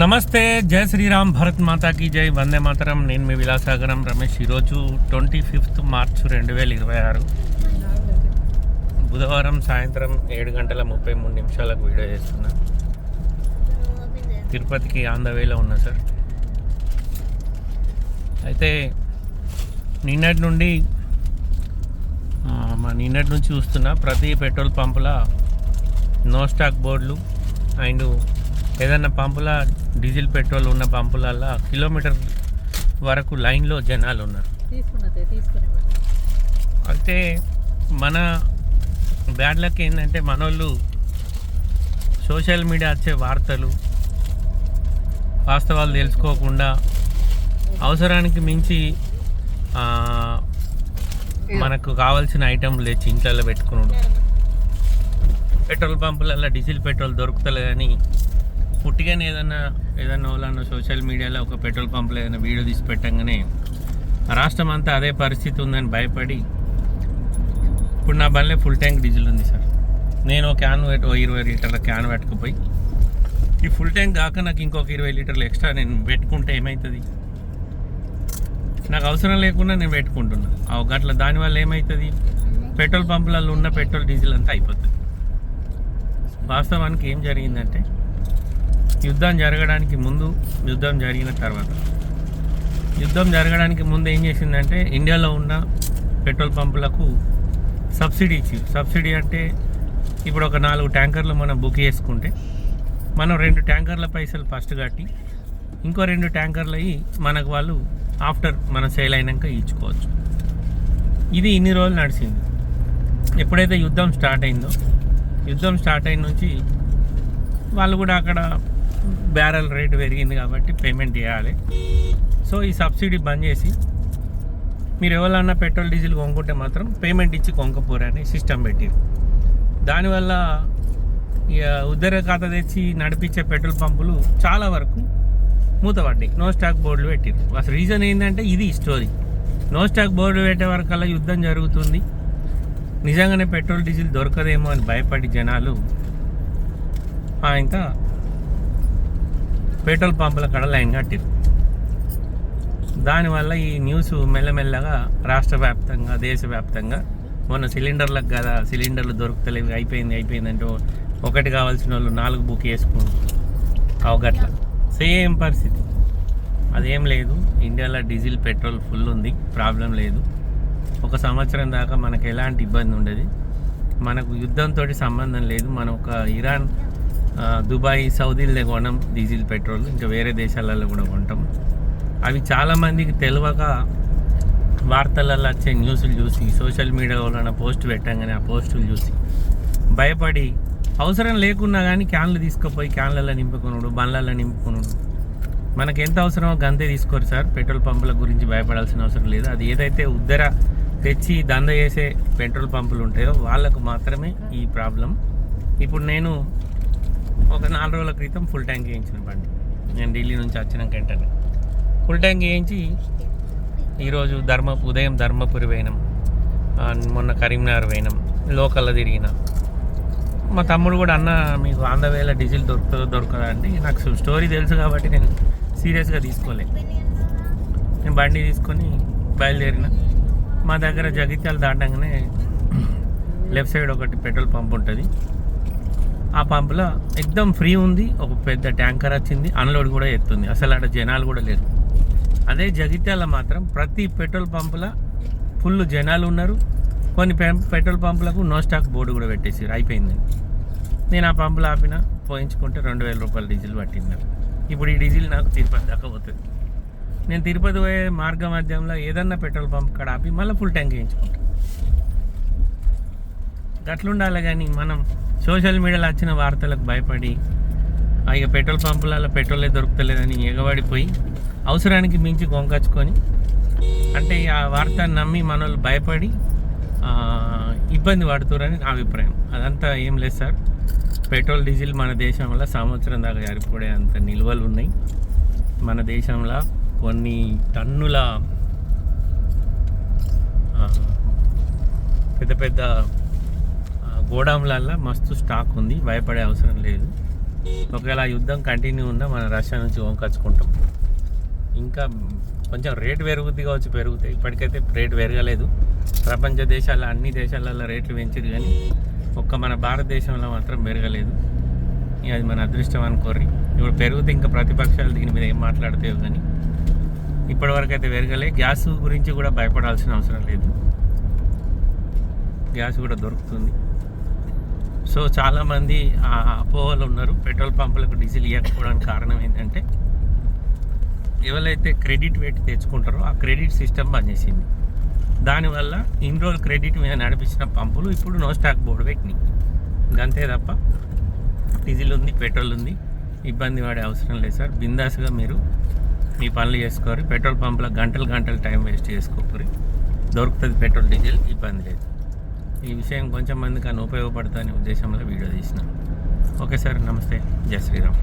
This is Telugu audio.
నమస్తే, జై శ్రీరామ్, భరత్ మాతాకి జై, వందే మాతరం. నేను మీ విలాసాగరం రమేష్. ఈరోజు 25 మార్చ్ 2026 బుధవారం సాయంత్రం 7:33 వీడియో చేస్తున్నా. తిరుపతికి ఆన్ ద వేలో ఉన్నా సార్. అయితే నిన్నటి నుంచి చూస్తున్నా, ప్రతి పెట్రోల్ పంపుల నో స్టాక్ బోర్డులు అండ్ ఏదన్నా పంపుల డీజిల్ పెట్రోల్ ఉన్న పంపులల్లో కిలోమీటర్ వరకు లైన్లో జనాలు ఉన్నారు. అయితే మన బ్యాడ్ లక్ ఏంటంటే, మనోళ్ళు సోషల్ మీడియా వచ్చే వార్తలు వాస్తవాలు తెలుసుకోకుండా అవసరానికి మించి మనకు కావాల్సిన ఐటెంలు తెచ్చి ఇంట్లో పెట్టుకున్నాడు. పెట్రోల్ పంపులలో డీజిల్ పెట్రోల్ దొరుకుతలేదని పుట్టిగానే ఏదన్నా వాళ్ళన్న సోషల్ మీడియాలో ఒక పెట్రోల్ పంపులో ఏదైనా వీడియో తీసి పెట్టంగానే రాష్ట్రం అంతా అదే పరిస్థితి ఉందని భయపడి, ఇప్పుడు నా బండ్లే ఫుల్ ట్యాంక్ డీజిల్ ఉంది సార్. నేను ఒక క్యాన్ 20 లీటర్ల క్యాన్ పెట్టుకుపోయి, ఈ ఫుల్ ట్యాంక్ కాక నాకు ఇంకొక 20 లీటర్లు ఎక్స్ట్రా నేను పెట్టుకుంటే ఏమవుతుంది? నాకు అవసరం లేకుండా నేను పెట్టుకుంటున్నా గట్ల. దానివల్ల ఏమవుతుంది? పెట్రోల్ పంపులలో ఉన్న పెట్రోల్ డీజిల్ అంతా అయిపోతుంది. వాస్తవానికి ఏం జరిగిందంటే, యుద్ధం జరగడానికి ముందు, యుద్ధం జరిగిన తర్వాత, యుద్ధం జరగడానికి ముందు ఏం చేసిందంటే, ఇండియాలో ఉన్న పెట్రోల్ పంపులకు సబ్సిడీ ఇచ్చింది. సబ్సిడీ అంటే, ఇప్పుడు ఒక 4 ట్యాంకర్లు మనం బుక్ చేసుకుంటే, మనం 2 ట్యాంకర్ల పైసలు ఫస్ట్ కట్టి, ఇంకో 2 ట్యాంకర్లు అయ్యి మనకు వాళ్ళు ఆఫ్టర్ మన సేల్ అయినాక ఇచ్చుకోవచ్చు. ఇది ఇన్ని రోజులు నడిచింది. ఎప్పుడైతే యుద్ధం స్టార్ట్ అయిందో, యుద్ధం స్టార్ట్ అయిన నుంచి వాళ్ళు కూడా అక్కడ బ్యారెల్ రేటు పెరిగింది కాబట్టి పేమెంట్ చేయాలి. సో ఈ సబ్సిడీ బంద్ చేసి, మీరు ఎవరన్నా పెట్రోల్ డీజిల్ కొనుక్కుంటే మాత్రం పేమెంట్ ఇచ్చి కొనుక్కపోరని సిస్టమ్ పెట్టిరు. దానివల్ల ఇక ఉద్దర ఖాతా తెచ్చి నడిపించే పెట్రోల్ పంపులు చాలా వరకు మూతపడ్డాయి. నో స్టాక్ బోర్డులు పెట్టిరు. అసలు రీజన్ ఏంటంటే, ఇది స్టోరీ. నో స్టాక్ బోర్డు పెట్టే వరకల్లా యుద్ధం జరుగుతుంది, నిజంగానే పెట్రోల్ డీజిల్ దొరకదేమో అని భయపడి జనాలు ఇంకా పెట్రోల్ పంపుల కాడ లైన్ కట్టిరు. దానివల్ల ఈ న్యూస్ మెల్లమెల్లగా రాష్ట్ర వ్యాప్తంగా, దేశవ్యాప్తంగా, మొన్న సిలిండర్లకు కదా, సిలిండర్లు దొరుకుతలేవు, అయిపోయిందంటే ఒకటి కావాల్సిన వాళ్ళు 4 బుక్ చేసుకుంటారు. అవగట్ల సేమ్ పరిస్థితి. అదేం లేదు, ఇండియాలో డీజిల్ పెట్రోల్ ఫుల్ ఉంది, ప్రాబ్లం లేదు. ఒక సంవత్సరం దాకా మనకు ఎలాంటి ఇబ్బంది ఉండదు. మనకు యుద్ధంతో సంబంధం లేదు. మనం ఒక ఇరాన్, దుబాయ్, సౌదీలో కొనం డీజిల్ పెట్రోల్, ఇంకా వేరే దేశాలలో కూడా కొంటాం. అవి చాలామందికి తెలియక వార్తలలో వచ్చే న్యూస్లు చూసి, సోషల్ మీడియా వలన పోస్ట్ పెట్టంగానే ఆ పోస్టులు చూసి భయపడి, అవసరం లేకున్నా కానీ క్యాన్లు తీసుకుపోయి క్యాన్లలో నింపుకున్నాడు, బండ్లలో నింపుకున్నాడు. మనకు ఎంత అవసరమో గంతే తీసుకోరు సార్. పెట్రోల్ పంపుల గురించి భయపడాల్సిన అవసరం లేదు. అది ఏదైతే ఉద్దర తెచ్చి దంద చేసే పెట్రోల్ పంపులు ఉంటాయో వాళ్ళకు మాత్రమే ఈ ప్రాబ్లం. ఇప్పుడు నేను ఒక 4 రోజుల క్రితం ఫుల్ ట్యాంక్ వేయించిన బండి. నేను ఢిల్లీ నుంచి వచ్చినాక వెంటనే ఫుల్ ట్యాంక్ వేయించి, ఈరోజు ఉదయం ధర్మపురి పోయినాం, మొన్న కరీంనగర్ పోయినాం, లోకల్లో తిరిగిన. మా తమ్ముడు కూడా, అన్న మీకు ఆన్ ద వేలో డీజిల్ దొరకదా అంటే, నాకు స్టోరీ తెలుసు కాబట్టి నేను సీరియస్గా తీసుకోలే. నేను బండి తీసుకొని బయలుదేరిన. మా దగ్గర జగిత్యాల దాటంగానే లెఫ్ట్ సైడ్ ఒకటి పెట్రోల్ పంప్ ఉంటుంది. ఆ పంపులో ఎక్దమ్ ఫ్రీ ఉంది. ఒక పెద్ద ట్యాంకర్ వచ్చింది, అన్లోడ్ కూడా ఎత్తుంది. అసలు అక్కడ జనాలు కూడా లేరు. అదే జగిత్యాల మాత్రం ప్రతి పెట్రోల్ పంపుల ఫుల్ జనాలు ఉన్నారు. కొన్ని పెట్రోల్ పంపులకు నో స్టాక్ బోర్డు కూడా పెట్టేసారు. అయిపోయింది. నేను ఆ పంపులు ఆపిన, పోయించుకుంటే 2000 రూపాయలు డీజిల్ పట్టింది. ఇప్పుడు ఈ డీజిల్ నాకు తిరుపతి దాకా పోతుంది. నేను తిరుపతి పోయే మార్గ మధ్యంలో ఏదన్నా పెట్రోల్ పంప్ కాడ ఆపి మళ్ళీ ఫుల్ ట్యాంక్ వేయించుకుంటాను. గట్లుండాలి. కానీ మనం సోషల్ మీడియాలో వచ్చిన వార్తలకు భయపడి, ఇక పెట్రోల్ పంపులలో పెట్రోలే దొరుకుతలేదని ఎగబడిపోయి అవసరానికి మించి కొనుకొచ్చుకొని, అంటే ఆ వార్తను నమ్మి మనోళ్ళు భయపడి ఇబ్బంది పడుతున్నారని నా అభిప్రాయం. అదంతా ఏం లేదు సార్. పెట్రోల్ డీజిల్ మన దేశంలో సంవత్సరం దాకా సరిపడే అంత నిల్వలు ఉన్నాయి. మన దేశంలో కొన్ని టన్నుల పెద్ద పెద్ద గోడాంలల్లో మస్తు స్టాక్ ఉంది. భయపడే అవసరం లేదు. ఒకవేళ ఆ యుద్ధం కంటిన్యూ ఉన్నా మన రష్యా నుంచి వంకచ్చుకుంటాం. ఇంకా కొంచెం రేటు పెరుగుద్ది కావచ్చు, పెరుగుతాయి. ఇప్పటికైతే రేటు పెరగలేదు. ప్రపంచ దేశాల అన్ని దేశాలలో రేట్లు పెంచారు, కానీ ఒక్క మన భారతదేశంలో మాత్రం పెరగలేదు. ఇక అది మన అదృష్టం అనుకోర్రి. ఇప్పుడు పెరిగితే ఇంకా ప్రతిపక్షాలు దీని మీద ఏం మాట్లాడతాయో, కానీ ఇప్పటివరకు అయితే పెరగలే. గ్యాస్ గురించి కూడా భయపడాల్సిన అవసరం లేదు, గ్యాస్ కూడా దొరుకుతుంది. సో చాలామంది ఆ అపోహలు ఉన్నారు. పెట్రోల్ పంపులకు డీజిల్ ఇవ్వకపోవడానికి కారణం ఏంటంటే, ఎవరైతే క్రెడిట్ పెట్టి తెచ్చుకుంటారో ఆ క్రెడిట్ సిస్టమ్ బంద్ చేసింది. దానివల్ల ఇన్ని రోజులు క్రెడిట్ మీద నడిపించిన పంపులు ఇప్పుడు నో స్టాక్ బోర్డు పెట్టినాయి. ఇంకంతే తప్ప డీజిల్ ఉంది, పెట్రోల్ ఉంది, ఇబ్బంది పడే అవసరం లేదు సార్. బిందాస్గా మీరు మీ పనులు చేసుకోరు. పెట్రోల్ పంపులో గంటలు టైం వేస్ట్ చేసుకోకూరి. దొరుకుతుంది పెట్రోల్, డీజిల్, ఇబ్బంది లేదు. ఈ విషయం కొంచెం మందికి అని ఉపయోగపడుతుందనే ఉద్దేశంలో వీడియో తీసిన. ఓకే సార్, నమస్తే, జై శ్రీరామ్.